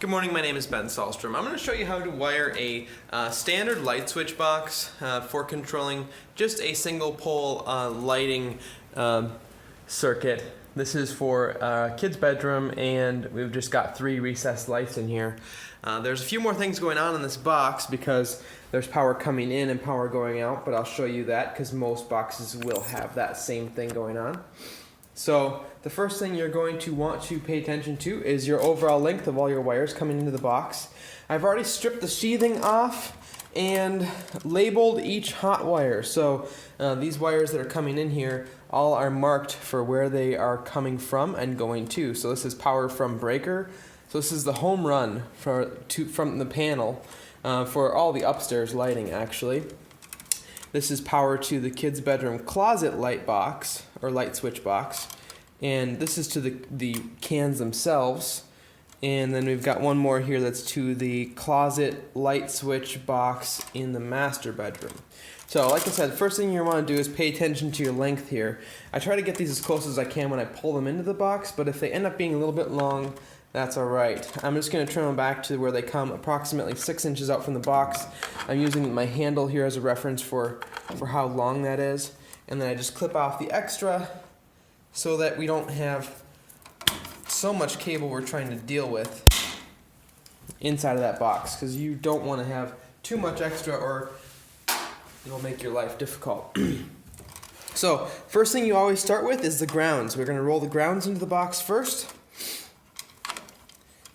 Good morning, my name is Ben Sahlstrom. I'm going to show you how to wire a standard light switch box for controlling just a single pole lighting circuit. This is for a kid's bedroom, and we've just got 3 recessed lights in here. There's a few more things going on in this box because there's power coming in and power going out, but I'll show you that because most boxes will have that same thing going on. So the first thing you're going to want to pay attention to is your overall length of all your wires coming into the box. I've already stripped the sheathing off and labeled each hot wire. So these wires that are coming in here all are marked for where they are coming from and going to. So this is power from breaker. So this is the home run from the panel for all the upstairs lighting actually. This is power to the kids' bedroom closet light box, or light switch box. And this is to the cans themselves. And then we've got one more here that's to the closet light switch box in the master bedroom. So like I said, the first thing you want to do is pay attention to your length here. I try to get these as close as I can when I pull them into the box, but if they end up being a little bit long, that's alright. I'm just going to trim them back to where they come approximately 6 inches out from the box. I'm using my handle here as a reference for how long that is. And then I just clip off the extra so that we don't have so much cable we're trying to deal with inside of that box, because you don't want to have too much extra or it'll make your life difficult. So first thing you always start with is the grounds. We're going to roll the grounds into the box first.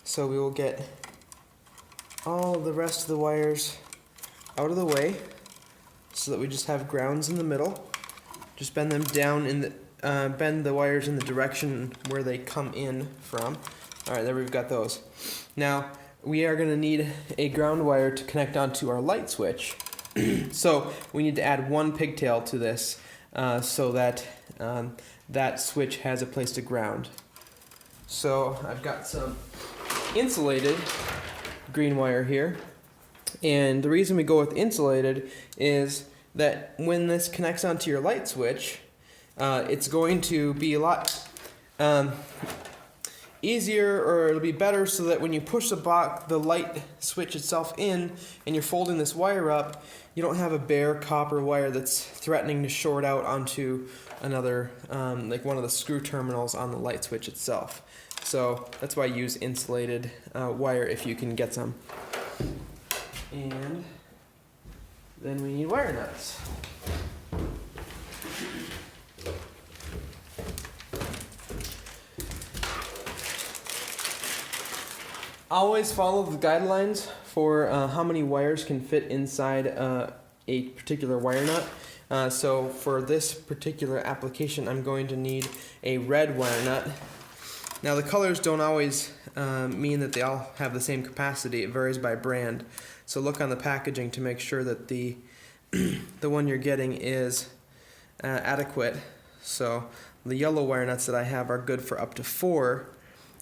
So we will get all of the rest of the wires out of the way so that we just have grounds in the middle. Just bend them down in the bend the wires in the direction where they come in from. Alright, there we've got those. Now we are going to need a ground wire to connect onto our light switch. So we need to add 1 pigtail to this so that that switch has a place to ground. So I've got some insulated green wire here, and the reason we go with insulated is that when this connects onto your light switch, it's going to be a lot easier, or it'll be better, so that when you push the light switch itself in and you're folding this wire up, you don't have a bare copper wire that's threatening to short out onto another, like one of the screw terminals on the light switch itself. So that's why I use insulated wire if you can get some. And then we need wire nuts. Always follow the guidelines for how many wires can fit inside a particular wire nut. So for this particular application, I'm going to need a red wire nut. Now the colors don't always mean that they all have the same capacity. It varies by brand. So look on the packaging to make sure that the one you're getting is adequate. So the yellow wire nuts that I have are good for up to 4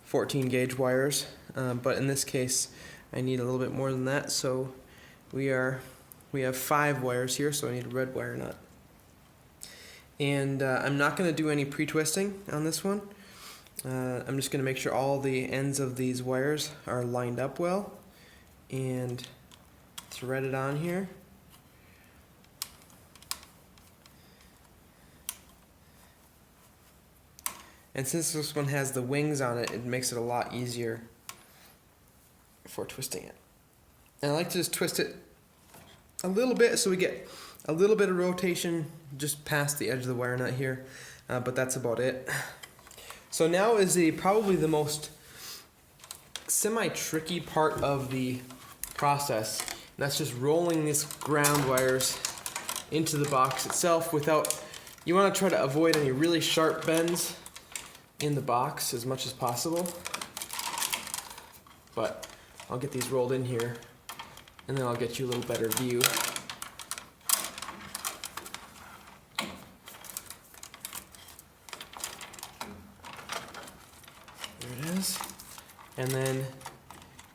14 gauge wires, but in this case I need a little bit more than that. So we have 5 wires here, so I need a red wire nut. And I'm not going to do any pre-twisting on this one. I'm just going to make sure all the ends of these wires are lined up well and thread it on here. And since this one has the wings on it, it makes it a lot easier for twisting it. And I like to just twist it a little bit so we get a little bit of rotation just past the edge of the wire nut here, but that's about it. So now is probably the most semi-tricky part of the process. And that's just rolling these ground wires into the box itself without, you want to try to avoid any really sharp bends in the box as much as possible. But I'll get these rolled in here and then I'll get you a little better view. There it is. And then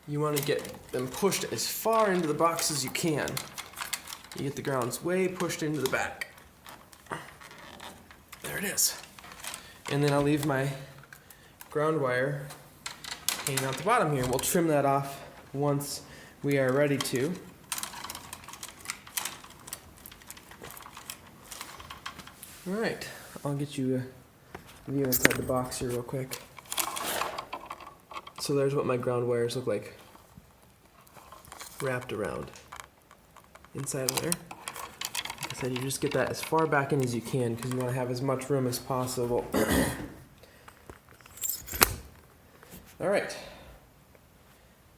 you want to get them pushed as far into the box as you can. You get the grounds way pushed into the back. There it is. And then I'll leave my ground wire hanging out the bottom here. We'll trim that off once we are ready to. Alright, I'll get you a view inside the box here real quick. So there's what my ground wires look like, wrapped around inside of there. Like I said, you just get that as far back in as you can because you want to have as much room as possible. Alright,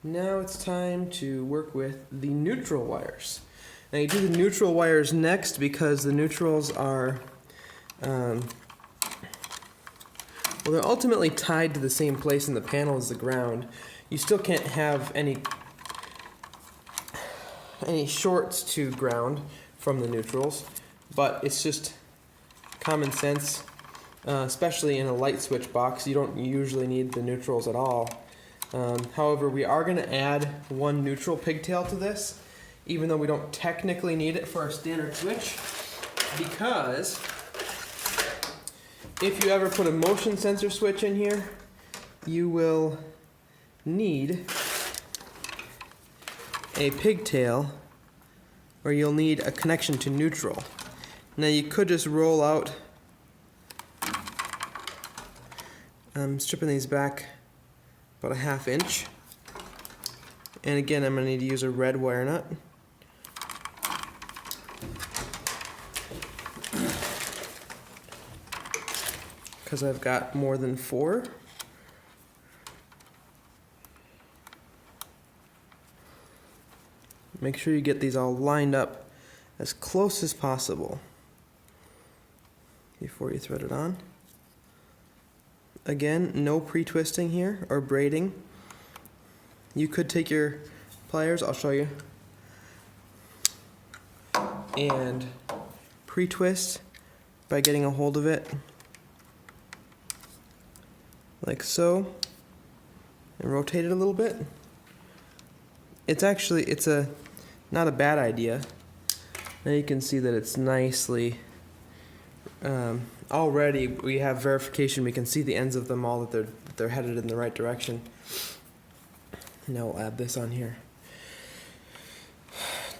now it's time to work with the neutral wires. Now you do the neutral wires next because the neutrals are, well, they're ultimately tied to the same place in the panel as the ground. You still can't have any shorts to ground from the neutrals, but it's just common sense, especially in a light switch box. You don't usually need the neutrals at all. However, we are going to add one neutral pigtail to this, even though we don't technically need it for our standard switch, because if you ever put a motion sensor switch in here, you will need a pigtail, or you'll need a connection to neutral. Now you could just roll out, I'm stripping these back about a 1/2 inch, and again I'm going to need to use a red wire nut. Because I've got more than 4. Make sure you get these all lined up as close as possible before you thread it on. Again, no pre-twisting here or braiding. You could take your pliers, I'll show you, and pre-twist by getting a hold of it like so, and rotate it a little bit. It's not a bad idea. Now you can see that it's nicely, already we have verification. We can see the ends of them all, that they're headed in the right direction. Now we'll add this on here.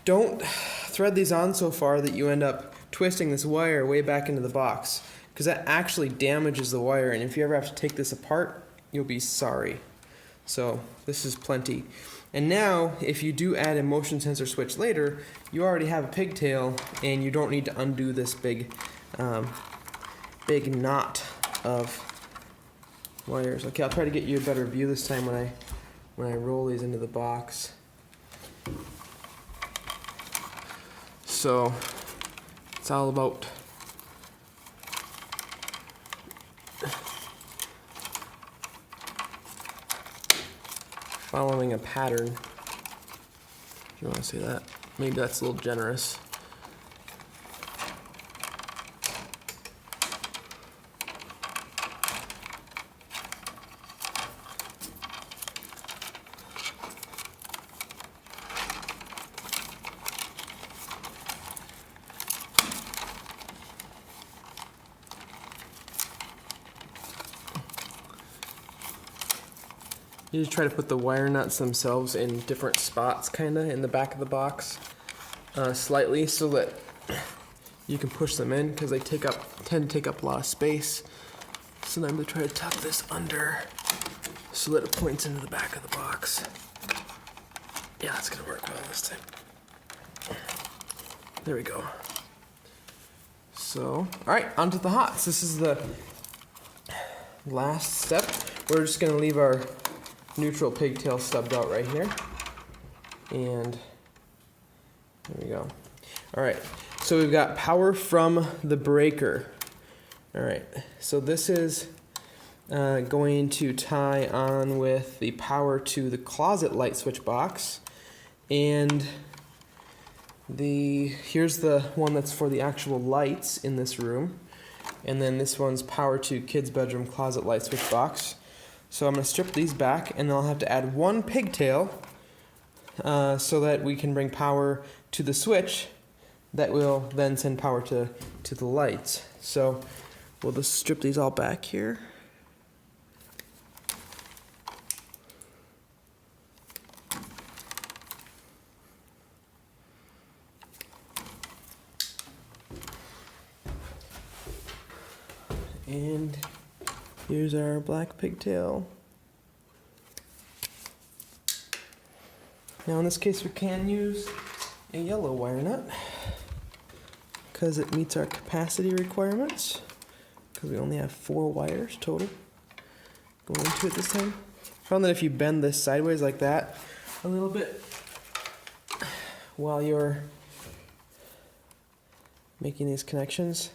Don't thread these on so far that you end up twisting this wire way back into the box, because that actually damages the wire, and if you ever have to take this apart, you'll be sorry. So this is plenty. And now, if you do add a motion sensor switch later, you already have a pigtail, and you don't need to undo this big knot of wires. Okay, I'll try to get you a better view this time when I roll these into the box. So it's all about following a pattern, if you want to say that. Maybe that's a little generous. You just try to put the wire nuts themselves in different spots, kind of, in the back of the box, slightly, so that you can push them in, because they tend to take up a lot of space. So then I'm going to try to tuck this under so that it points into the back of the box. Yeah, that's going to work well this time. There we go. So, alright, onto the hots. This is the last step. We're just going to leave our neutral pigtail stubbed out right here, and there we go. Alright, so we've got power from the breaker. Alright, so this is going to tie on with the power to the closet light switch box, and here's the one that's for the actual lights in this room, and then this one's power to kids' bedroom closet light switch box. So I'm going to strip these back, and then I'll have to add one pigtail so that we can bring power to the switch that will then send power to the lights. So we'll just strip these all back here. And here's our black pigtail. Now in this case we can use a yellow wire nut because it meets our capacity requirements, because we only have 4 wires total going into it this time. Found that if you bend this sideways like that a little bit while you're making these connections,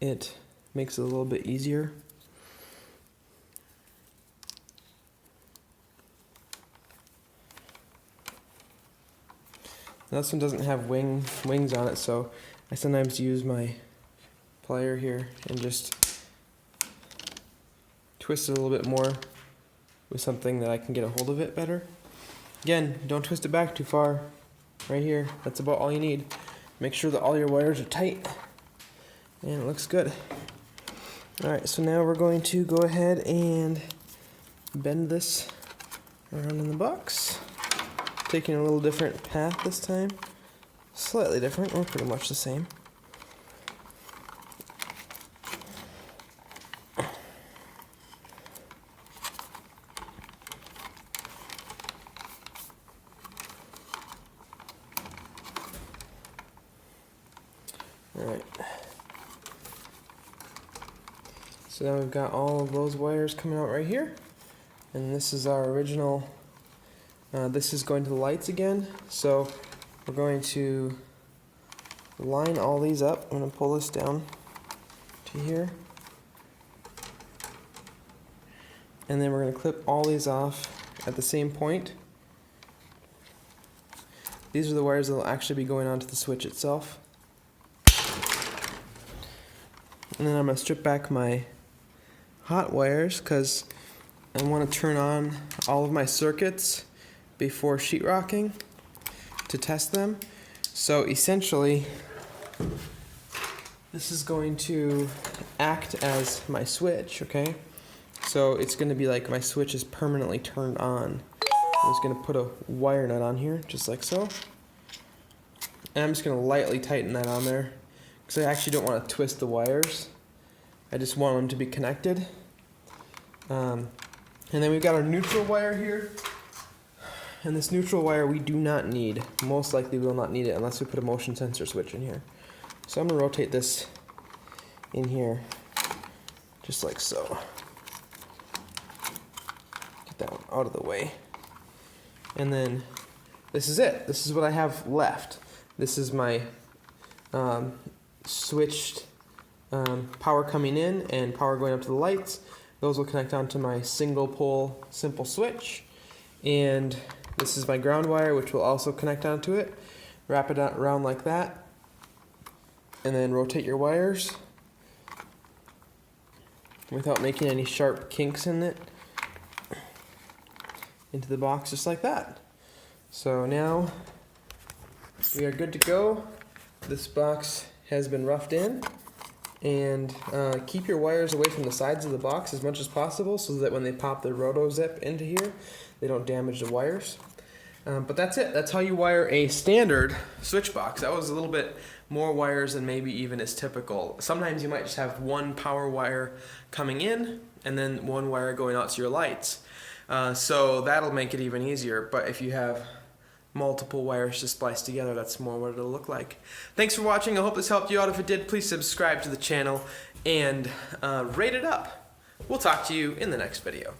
it makes it a little bit easier. Now this one doesn't have wings on it, so I sometimes use my plier here and just twist it a little bit more with something that I can get a hold of it better. Again, don't twist it back too far. Right here, that's about all you need. Make sure that all your wires are tight and it looks good. Alright, so now we're going to go ahead and bend this around in the box. Taking a little different path this time. Slightly different, or pretty much the same. Alright. So now we've got all of those wires coming out right here. And this is our original, this is going to the lights again. So we're going to line all these up. I'm going to pull this down to here. And then we're going to clip all these off at the same point. These are the wires that will actually be going onto the switch itself. And then I'm going to strip back my hot wires because I want to turn on all of my circuits before sheetrocking to test them. So essentially, this is going to act as my switch, okay? So it's going to be like my switch is permanently turned on. I'm just going to put a wire nut on here, just like so. And I'm just going to lightly tighten that on there, because I actually don't want to twist the wires. I just want them to be connected. And then we've got our neutral wire here. And this neutral wire we do not need. Most likely we will not need it unless we put a motion sensor switch in here. So I'm going to rotate this in here, just like so. Get that one out of the way. And then this is it. This is what I have left. This is my switched power coming in and power going up to the lights. Those will connect onto my single pole simple switch. And this is my ground wire, which will also connect onto it. Wrap it around like that. And then rotate your wires without making any sharp kinks in it into the box, just like that. So now we are good to go. This box has been roughed in. And keep your wires away from the sides of the box as much as possible so that when they pop the roto zip into here, they don't damage the wires. But that's it. That's how you wire a standard switch box. That was a little bit more wires than maybe even is typical. Sometimes you might just have one power wire coming in and then one wire going out to your lights. So that'll make it even easier. But if you have multiple wires to splice together, that's more what it'll look like. Thanks for watching. I hope this helped you out. If it did, please subscribe to the channel and rate it up. We'll talk to you in the next video.